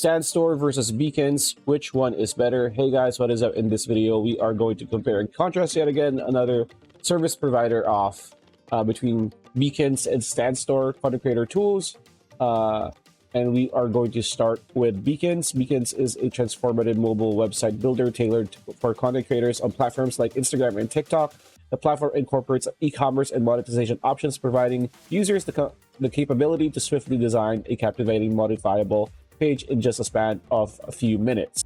StanStore versus Beacons, which one is better? Hey guys, what is up? In this video, we are going to compare and contrast yet again another service provider off between Beacons and StanStore content creator tools. And we are going to start with Beacons. Beacons is a transformative mobile website builder tailored for content creators on platforms like Instagram and TikTok. The platform incorporates e-commerce and monetization options, providing users the capability to swiftly design a captivating, modifiable page in just a span of a few minutes.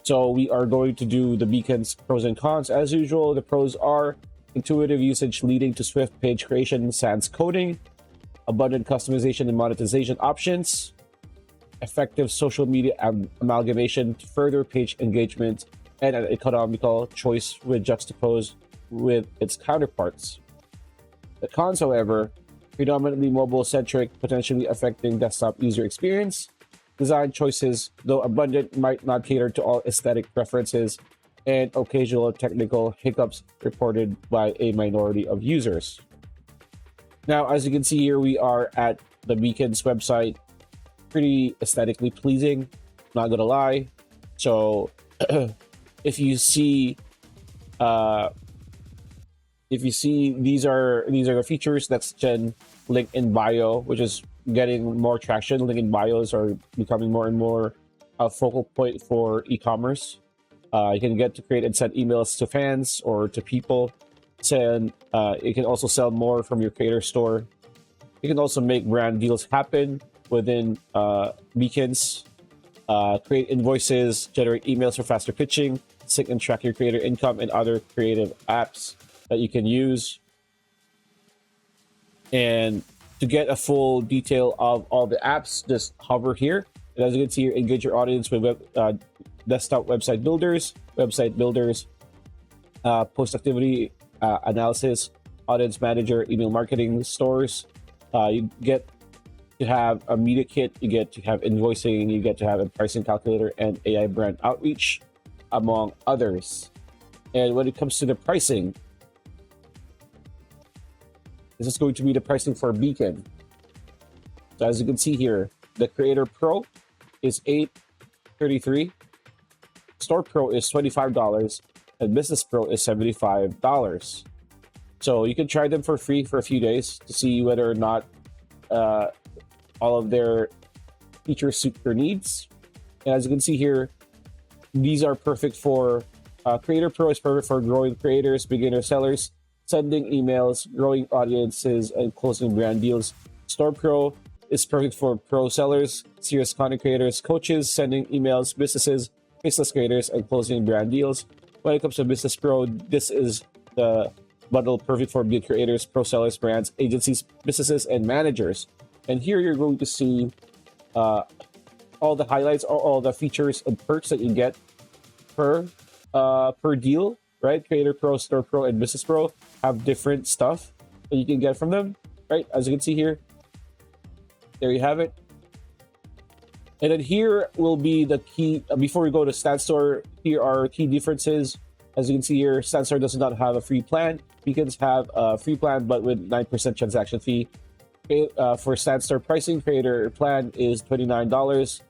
So we are going to do the Beacons pros and cons as usual. The pros are intuitive usage leading to swift page creation sans coding, abundant customization and monetization options, effective social media amalgamation to further page engagement, and an economical choice with juxtaposed with its counterparts. The cons, however, predominantly mobile-centric, potentially affecting desktop user experience. Design choices, though abundant, might not cater to all aesthetic preferences, and occasional technical hiccups reported by a minority of users. Now, as you can see here, we are at the Beacons website. Pretty aesthetically pleasing, not gonna lie. So, if you see these are the features. That's Gen link in bio, which is getting more traction. Link in bios are becoming more and more a focal point for e-commerce. You can get to create and send emails to fans or to people. You can also sell more from your creator store. You can also make brand deals happen within Beacons. Create invoices, generate emails for faster pitching, sync and track your creator income, and other creative apps that you can use. And to get a full detail of all the apps, just hover here. And as you can see here, engage your audience with desktop website builders, post activity analysis, audience manager, email marketing, stores. You get to have a media kit, you get to have invoicing, you get to have a pricing calculator, and AI brand outreach, among others. And when it comes to the pricing, this is going to be the pricing for Beacon. So as you can see here, the Creator Pro is $833, Store Pro is $25, and Business Pro is $75. So you can try them for free for a few days to see whether or not all of their features suit your needs. And as you can see here, these are perfect for Creator Pro is perfect for growing creators, beginner sellers, sending emails, growing audiences, and closing brand deals. Store Pro is perfect for pro sellers, serious content creators, coaches, sending emails, businesses, business creators, and closing brand deals. When it comes to Business Pro, this is the bundle perfect for big creators, pro sellers, brands, agencies, businesses, and managers. And here you're going to see all the highlights, all the features and perks that you get per deal, right? Creator Pro, Store Pro, and Business Pro have different stuff that you can get from them, right? As you can see here, there you have it. And then here will be the key, before we go to StanStore, here are key differences. As you can see here, StanStore does not have a free plan. Beacons have a free plan, but with 9% transaction fee. For StanStore pricing, Creator plan is $29.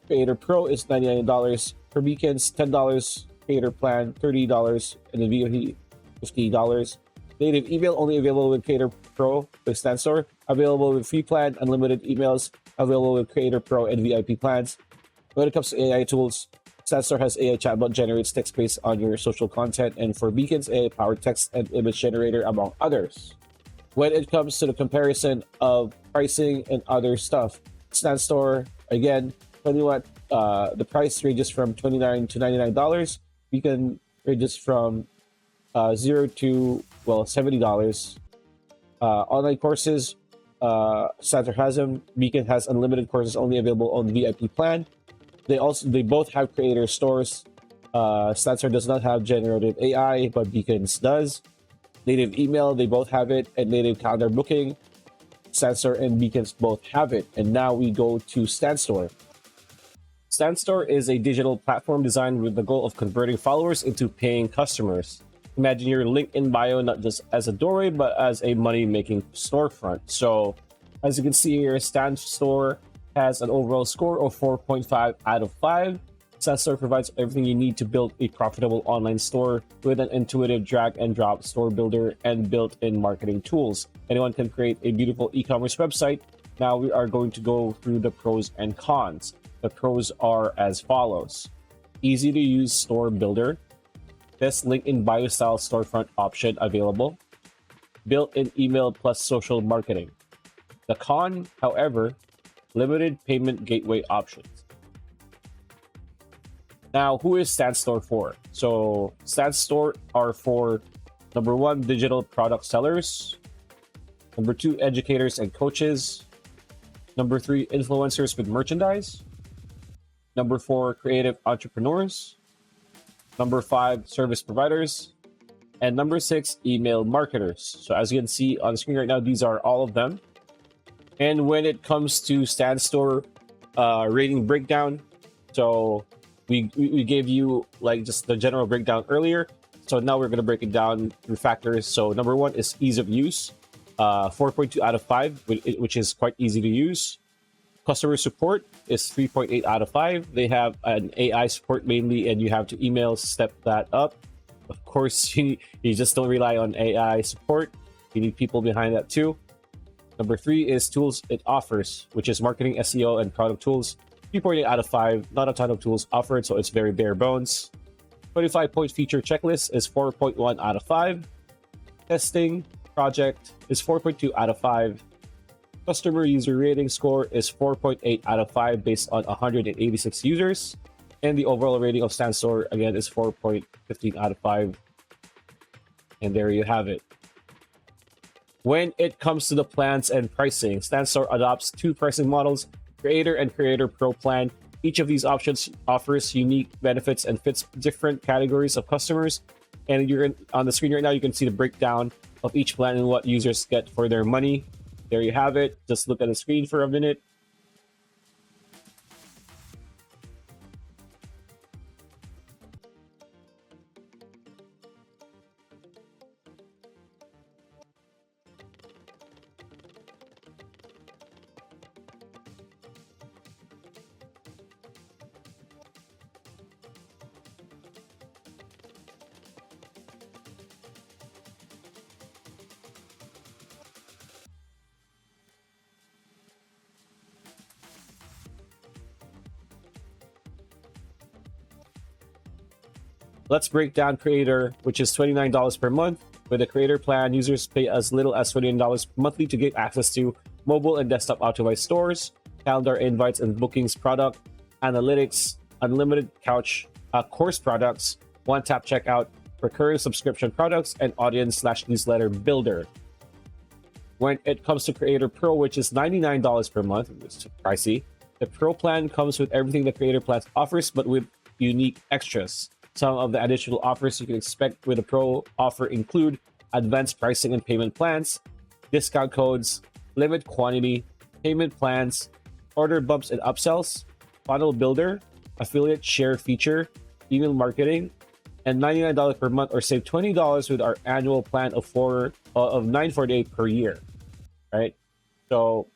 Creator Pro is $99. For Beacons, $10. Creator plan, $30, and then VIP, $50. Native email only available with Creator Pro with StanStore. Available with free plan, unlimited emails. Available with Creator Pro and VIP plans. When it comes to AI tools, StanStore has AI chatbot generates text based on your social content, and for Beacons, AI powered text and image generator, among others. When it comes to the comparison of pricing and other stuff, StanStore, again, the price ranges from $29 to $99. Beacon ranges from $0 to $70. Online courses, StanStore has them. Beacon has unlimited courses only available on the VIP plan. They both have creator stores. StanStore does not have generative AI, but Beacons does. Native email, they both have it, and native calendar booking, StanStore and Beacons both have it. And now we go to StanStore. StanStore is a digital platform designed with the goal of converting followers into paying customers. Imagine your link in bio not just as a doorway, but as a money-making storefront. So, as you can see here, StanStore has an overall score of 4.5 out of 5. StandStore provides everything you need to build a profitable online store with an intuitive drag and drop store builder and built-in marketing tools. Anyone can create a beautiful e-commerce website. Now we are going to go through the pros and cons. The pros are as follows. Easy to use store builder. Best link in bio style storefront option available. Built-in email plus social marketing. The con, however, limited payment gateway options. Now, who is StandStore for? So, StandStore are for number 1, digital product sellers. Number 2, educators and coaches. Number 3, influencers with merchandise. Number 4, creative entrepreneurs. Number 5, service providers. And number 6, email marketers. So, as you can see on the screen right now, these are all of them. And when it comes to StandStore rating breakdown, so we gave you like just the general breakdown earlier. So now we're going to break it down through factors. So number 1 is ease of use, 4.2 out of 5, which is quite easy to use. Customer support is 3.8 out of 5. They have an AI support mainly, and you have to email step that up. Of course, you just don't rely on AI support. You need people behind that too. Number 3 is tools it offers, which is marketing, SEO, and product tools. 3.8 out of 5, not a ton of tools offered, so it's very bare bones. 25-point feature checklist is 4.1 out of 5. Testing project is 4.2 out of 5. Customer user rating score is 4.8 out of 5 based on 186 users. And the overall rating of StandStore, again, is 4.15 out of 5. And there you have it. When it comes to the plans and pricing, StandStore adopts 2 pricing models, Creator and Creator Pro plan. Each of these options offers unique benefits and fits different categories of customers. And you're on the screen right now, you can see the breakdown of each plan and what users get for their money. There you have it. Just look at the screen for a minute. Let's break down Creator, which is $29 per month. With the Creator plan, users pay as little as $29 monthly to get access to mobile and desktop optimized stores, calendar invites and bookings, product analytics, unlimited course products, one-tap checkout, recurring subscription products, and audience/newsletter builder. When it comes to Creator Pro, which is $99 per month, it's pricey, the Pro plan comes with everything the Creator plan offers, but with unique extras. Some of the additional offers you can expect with a Pro offer include advanced pricing and payment plans, discount codes, limit quantity, payment plans, order bumps and upsells, funnel builder, affiliate share feature, email marketing, and $99 per month, or save $20 with our annual plan of $948 per year. Right? So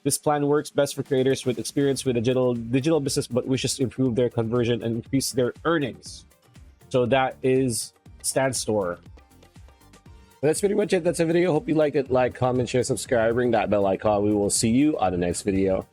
this plan works best for creators with experience with a digital business but wishes to improve their conversion and increase their earnings. So that is StandStore. That's pretty much it. That's the video. Hope you liked it. Like, comment, share, subscribe, ring that bell icon. We will see you on the next video.